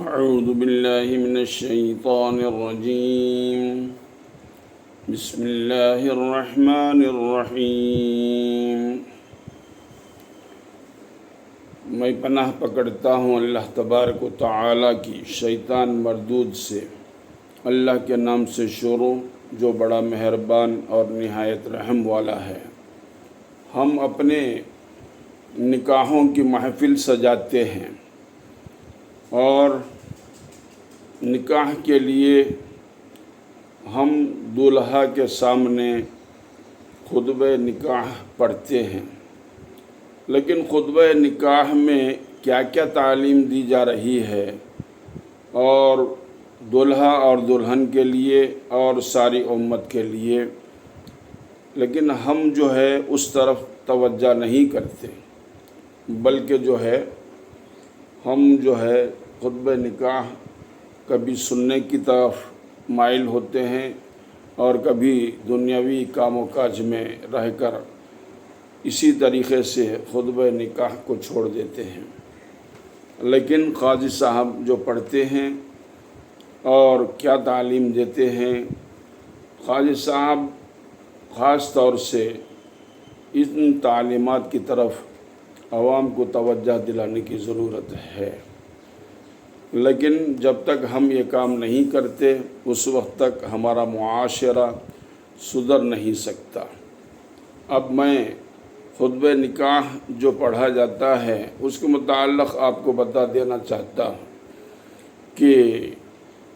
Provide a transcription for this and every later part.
اعوذ باللہ من الشیطان الرجیم بسم اللہ الرحمن الرحیم۔ میں پناہ پکڑتا ہوں اللہ تبارک و تعالیٰ کی شیطان مردود سے۔ اللہ کے نام سے شروع جو بڑا مہربان اور نہایت رحم والا ہے۔ ہم اپنے نکاحوں کی محفل سجاتے ہیں اور نکاح کے لیے ہم دولہا کے سامنے خطبہ نکاح پڑھتے ہیں، لیکن خطبہ نکاح میں کیا کیا تعلیم دی جا رہی ہے اور دولہا اور دلہن کے لیے اور ساری امت کے لیے، لیکن ہم جو ہے اس طرف توجہ نہیں کرتے، بلکہ ہم خطبہ نکاح کبھی سننے کی طرف مائل ہوتے ہیں اور کبھی دنیاوی کام و کاج میں رہ کر اسی طریقے سے خطبہ نکاح کو چھوڑ دیتے ہیں۔ لیکن قاضی صاحب جو پڑھتے ہیں اور کیا تعلیم دیتے ہیں، قاضی صاحب خاص طور سے ان تعلیمات کی طرف عوام کو توجہ دلانے کی ضرورت ہے، لیکن جب تک ہم یہ کام نہیں کرتے اس وقت تک ہمارا معاشرہ سدھر نہیں سکتا۔ اب میں خطبہ نکاح جو پڑھا جاتا ہے اس کے متعلق آپ کو بتا دینا چاہتا ہوں کہ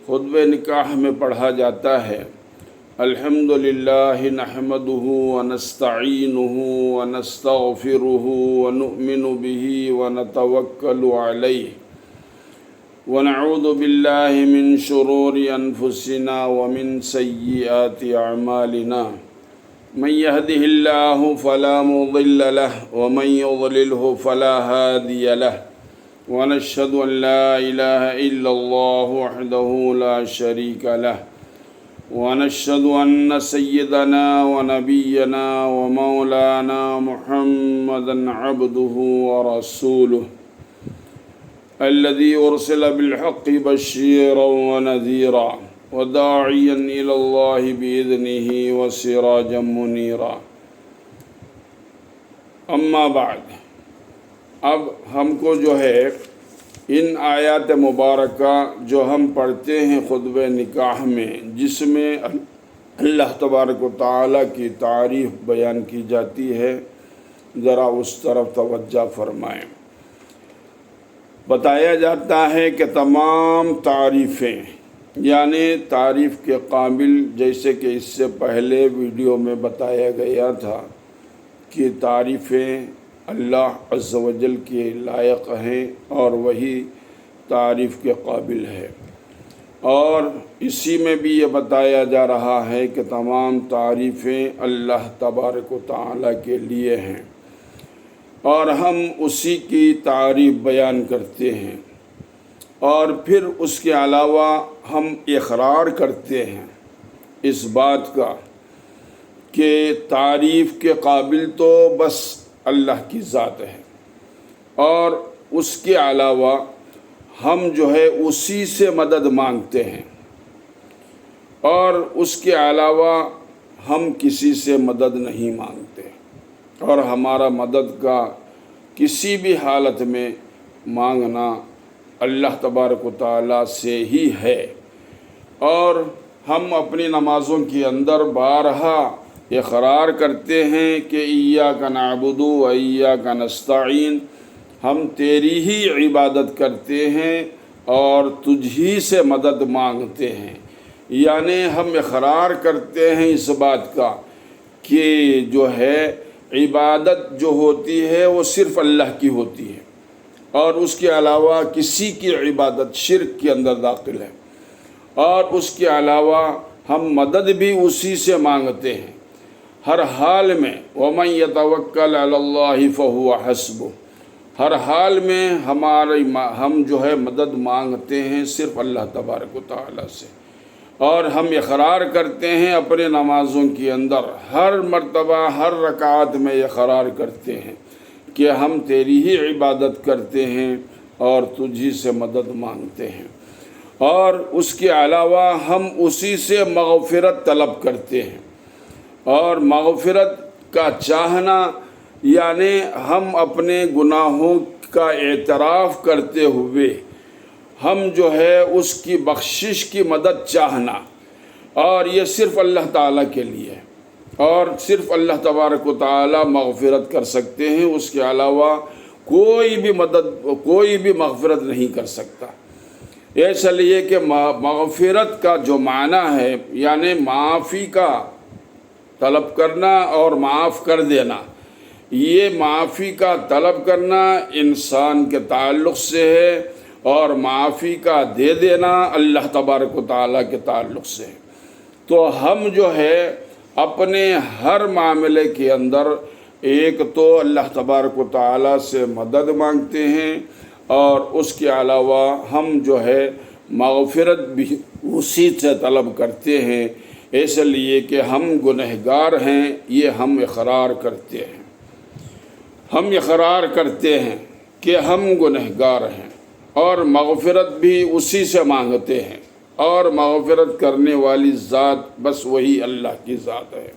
خطبہ نکاح میں پڑھا جاتا ہے الحمدللہ نحمدہ ونستعینہ ونستغفرہ ونؤمن بہ ونتوکل علیہ ونعوذ باللہ من شرور انفسنا ومن سیئات اعمالنا من يهده الله فلا مضل له ومن يضلله فلا هادي له ونشهد أن لا إله إلا الله وحده لا شريك له ونشهد أن سيدنا ونبينا ومولانا محمدا عبده ورسوله الذي أرسل بالحق بشيرا ونذيرا وداعيا إلى الله بإذنه وسراجا منيرا۔ اما بعد، اب ہم کو ان آیات مبارکہ جو ہم پڑھتے ہیں خطبہ نکاح میں، جس میں اللہ تبارک و تعالیٰ کی تعریف بیان کی جاتی ہے، ذرا اس طرف توجہ فرمائیں۔ بتایا جاتا ہے کہ تمام تعریفیں، یعنی تعریف کے قابل، جیسے کہ اس سے پہلے ویڈیو میں بتایا گیا تھا کہ تعریفیں اللہ عز و جل کے لائق ہیں اور وہی تعریف کے قابل ہے، اور اسی میں بھی یہ بتایا جا رہا ہے کہ تمام تعریفیں اللہ تبارک و تعالیٰ کے لیے ہیں اور ہم اسی کی تعریف بیان کرتے ہیں، اور پھر اس کے علاوہ ہم اقرار کرتے ہیں اس بات کا کہ تعریف کے قابل تو بس اللہ کی ذات ہے، اور اس کے علاوہ ہم اسی سے مدد مانگتے ہیں، اور اس کے علاوہ ہم کسی سے مدد نہیں مانگتے، اور ہمارا مدد کا کسی بھی حالت میں مانگنا اللہ تبارک و تعالیٰ سے ہی ہے۔ اور ہم اپنی نمازوں کے اندر بارہا اقرار کرتے ہیں کہ ایاک نعبد و ایاک نستعین، ہم تیری ہی عبادت کرتے ہیں اور تجھ ہی سے مدد مانگتے ہیں، یعنی ہم اقرار کرتے ہیں اس بات کا کہ عبادت جو ہوتی ہے وہ صرف اللہ کی ہوتی ہے، اور اس کے علاوہ کسی کی عبادت شرک کے اندر داخل ہے، اور اس کے علاوہ ہم مدد بھی اسی سے مانگتے ہیں ہر حال میں۔ وَمَن يَتَوَكَّلْ عَلَى اللَّهِ فَهُوَ حَسْبُهُ، ہر حال میں ہم مدد مانگتے ہیں صرف اللہ تبارک و تعالیٰ سے، اور ہم اقرار کرتے ہیں اپنے نمازوں کے اندر ہر مرتبہ ہر رکعت میں اقرار کرتے ہیں کہ ہم تیری ہی عبادت کرتے ہیں اور تجھی سے مدد مانگتے ہیں، اور اس کے علاوہ ہم اسی سے مغفرت طلب کرتے ہیں۔ اور مغفرت کا چاہنا یعنی ہم اپنے گناہوں کا اعتراف کرتے ہوئے ہم جو ہے اس کی بخشش کی مدد چاہنا، اور یہ صرف اللہ تعالیٰ کے لیے ہے، اور صرف اللہ تبارک و تعالیٰ مغفرت کر سکتے ہیں، اس کے علاوہ کوئی بھی مغفرت نہیں کر سکتا۔ اس لیے کہ مغفرت کا جو معنی ہے یعنی معافی کا طلب کرنا اور معاف کر دینا، یہ معافی کا طلب کرنا انسان کے تعلق سے ہے، اور معافی کا دے دینا اللہ تبارک و تعالیٰ کے تعلق سے ہے۔ تو ہم جو ہے اپنے ہر معاملے کے اندر ایک تو اللہ تبارک و تعالیٰ سے مدد مانگتے ہیں، اور اس کے علاوہ ہم جو ہے مغفرت بھی اسی سے طلب کرتے ہیں، اس لیے کہ ہم گنہگار ہیں، یہ ہم اقرار کرتے ہیں۔ ہم اقرار کرتے ہیں کہ ہم گنہگار ہیں، اور مغفرت بھی اسی سے مانگتے ہیں، اور مغفرت کرنے والی ذات بس وہی اللہ کی ذات ہے۔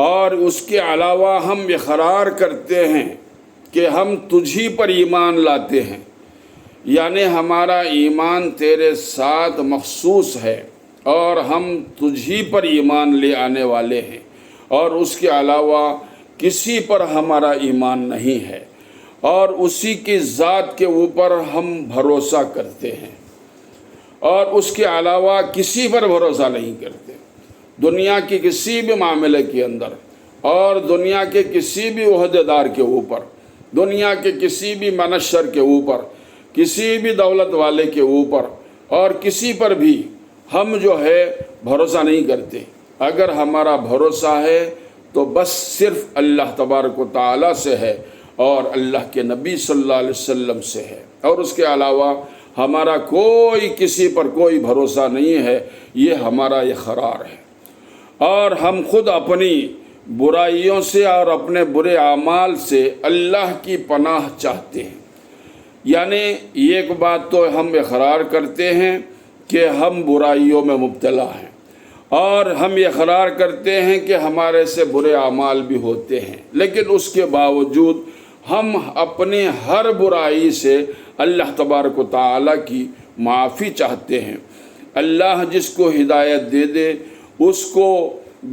اور اس کے علاوہ ہم اقرار کرتے ہیں کہ ہم تجھی پر ایمان لاتے ہیں، یعنی ہمارا ایمان تیرے ساتھ مخصوص ہے، اور ہم تجھی پر ایمان لے آنے والے ہیں، اور اس کے علاوہ کسی پر ہمارا ایمان نہیں ہے، اور اسی کی ذات کے اوپر ہم بھروسہ کرتے ہیں، اور اس کے علاوہ کسی پر بھروسہ نہیں کرتے۔ دنیا کے کسی بھی معاملے کے اندر، اور دنیا کے کسی بھی عہدیدار کے اوپر، دنیا کے کسی بھی منشر کے اوپر، کسی بھی دولت والے کے اوپر، اور کسی پر بھی ہم جو ہے بھروسہ نہیں کرتے۔ اگر ہمارا بھروسہ ہے تو بس صرف اللہ تبارک و تعالیٰ سے ہے، اور اللہ کے نبی صلی اللہ علیہ وسلم سے ہے، اور اس کے علاوہ ہمارا کوئی کسی پر کوئی بھروسہ نہیں ہے۔ یہ ہمارا اقرار ہے، اور ہم خود اپنی برائیوں سے اور اپنے برے اعمال سے اللہ کی پناہ چاہتے ہیں۔ یعنی ایک بات تو ہم اقرار کرتے ہیں کہ ہم برائیوں میں مبتلا ہیں، اور ہم اقرار کرتے ہیں کہ ہمارے سے برے اعمال بھی ہوتے ہیں، لیکن اس کے باوجود ہم اپنے ہر برائی سے اللہ تبارک و تعالیٰ کی معافی چاہتے ہیں۔ اللہ جس کو ہدایت دے دے اس کو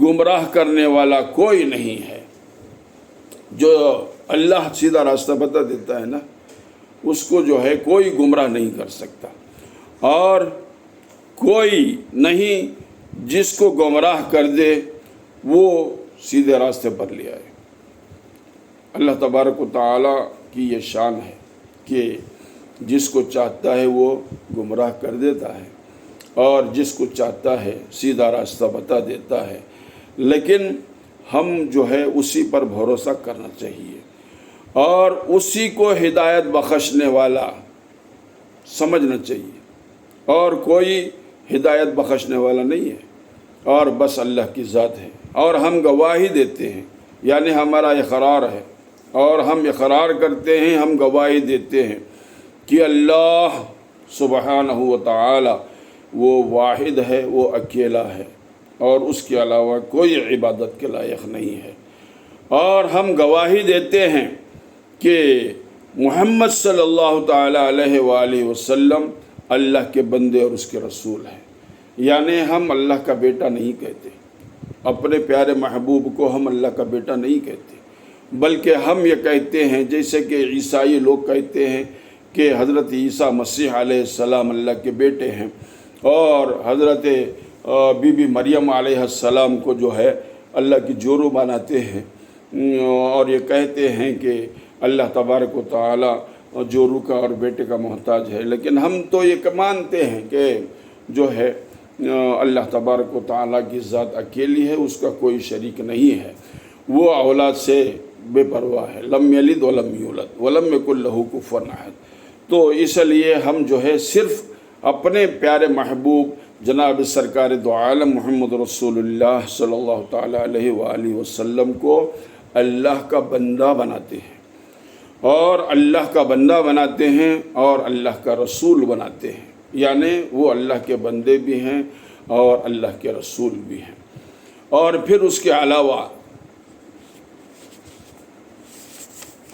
گمراہ کرنے والا کوئی نہیں ہے۔ جو اللہ سیدھا راستہ بتا دیتا ہے نا، اس کو جو ہے کوئی گمراہ نہیں کر سکتا، اور کوئی نہیں جس کو گمراہ کر دے وہ سیدھے راستے پر لے آئے۔ اللہ تبارک و تعالیٰ کی یہ شان ہے کہ جس کو چاہتا ہے وہ گمراہ کر دیتا ہے، اور جس کو چاہتا ہے سیدھا راستہ بتا دیتا ہے، لیکن ہم جو ہے اسی پر بھروسہ کرنا چاہیے، اور اسی کو ہدایت بخشنے والا سمجھنا چاہیے، اور کوئی ہدایت بخشنے والا نہیں ہے، اور بس اللہ کی ذات ہے۔ اور ہم گواہی دیتے ہیں، یعنی ہمارا اقرار ہے، اور ہم اقرار کرتے ہیں، ہم گواہی دیتے ہیں کہ اللہ سبحانہ و تعالی وہ واحد ہے، وہ اکیلا ہے، اور اس کے علاوہ کوئی عبادت کے لائق نہیں ہے۔ اور ہم گواہی دیتے ہیں کہ محمد صلی اللہ تعالی علیہ وآلہ وسلم اللہ کے بندے اور اس کے رسول ہیں۔ یعنی ہم اللہ کا بیٹا نہیں کہتے، اپنے پیارے محبوب کو ہم اللہ کا بیٹا نہیں کہتے، بلکہ ہم یہ کہتے ہیں جیسے کہ عیسائی لوگ کہتے ہیں کہ حضرت عیسیٰ مسیح علیہ السلام اللہ کے بیٹے ہیں، اور حضرت بی بی مریم علیہ السلام کو جو ہے اللہ کی جورو بناتے ہیں، اور یہ کہتے ہیں کہ اللہ تبارک و تعالیٰ جورو کا اور بیٹے کا محتاج ہے۔ لیکن ہم تو یہ مانتے ہیں کہ جو ہے اللہ تبارک و تعالیٰ کی ذات اکیلی ہے، اس کا کوئی شریک نہیں ہے، وہ اولاد سے بے پرواہ ہے، لم یلد ولم یولد ولم یکن لہ کفوا احد۔ تو اس لیے ہم جو ہے صرف اپنے پیارے محبوب جناب سرکار دو عالم محمد رسول اللہ صلی اللہ تعالیٰ علیہ وآلہ وسلم کو اللہ کا بندہ بناتے ہیں، اور اللہ کا بندہ بناتے ہیں اور اللہ کا رسول بناتے ہیں، یعنی وہ اللہ کے بندے بھی ہیں اور اللہ کے رسول بھی ہیں۔ اور پھر اس کے علاوہ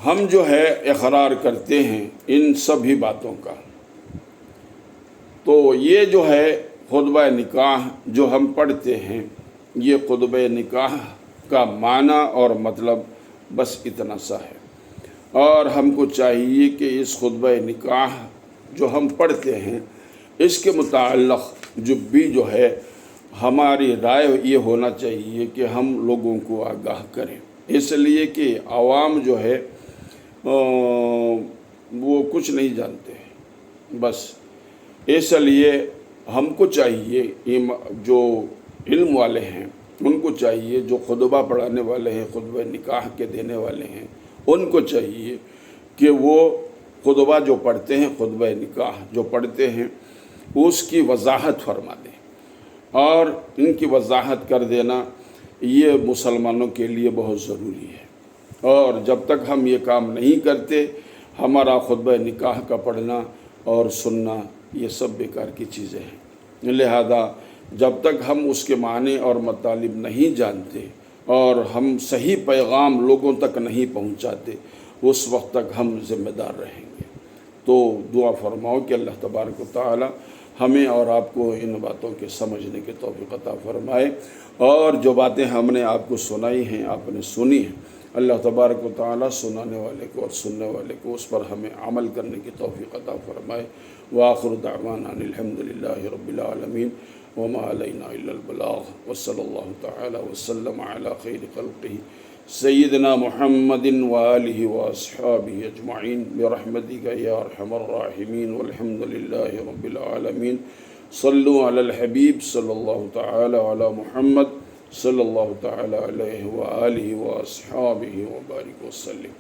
ہم جو ہے اقرار کرتے ہیں ان سبھی باتوں کا۔ تو یہ جو ہے خطبہ نکاح جو ہم پڑھتے ہیں، یہ خطبہ نکاح کا معنی اور مطلب بس اتنا سا ہے، اور ہم کو چاہیے کہ اس خطبہ نکاح جو ہم پڑھتے ہیں اس کے متعلق جو ہے ہماری رائے یہ ہونا چاہیے کہ ہم لوگوں کو آگاہ کریں، اس لیے کہ عوام جو ہے وہ کچھ نہیں جانتے ہیں۔ بس اس لیے ہم کو چاہیے جو علم والے ہیں ان کو چاہیے، جو خطبہ پڑھانے والے ہیں، خطبہ نکاح کے دینے والے ہیں، ان کو چاہیے کہ وہ خطبہ جو پڑھتے ہیں، خطبہ نکاح جو پڑھتے ہیں اس کی وضاحت فرما دیں، اور ان کی وضاحت کر دینا یہ مسلمانوں کے لیے بہت ضروری ہے۔ اور جب تک ہم یہ کام نہیں کرتے، ہمارا خطبہ نکاح کا پڑھنا اور سننا یہ سب بیکار کی چیزیں ہیں۔ لہذا جب تک ہم اس کے معنی اور مطالب نہیں جانتے اور ہم صحیح پیغام لوگوں تک نہیں پہنچاتے، اس وقت تک ہم ذمہ دار رہیں گے۔ تو دعا فرماؤ کہ اللہ تبارک و تعالی ہمیں اور آپ کو ان باتوں کے سمجھنے کی توفیق عطا فرمائے، اور جو باتیں ہم نے آپ کو سنائی ہیں، آپ نے سنی ہیں، اللہ تبارک و تعالی سنانے والے کو اور سننے والے کو اس پر ہمیں عمل کرنے کی توفیق عطا فرمائے۔ وآخر دعوانا ان الحمدللہ رب العالمین وما علینا الا البلاغ، وصلی اللہ تعالی وسلم علی خیر خلقہ سیدنا محمد وآلہ واصحابہ اجمعین برحمتک یا ارحم الراحمین، والحمد للہ رب العالمین۔ صلو علی الحبیب صلی اللہ تعالی علی محمد صلی اللہ تعالی علیہ وآلہ واصحابہ وبارک وسلم۔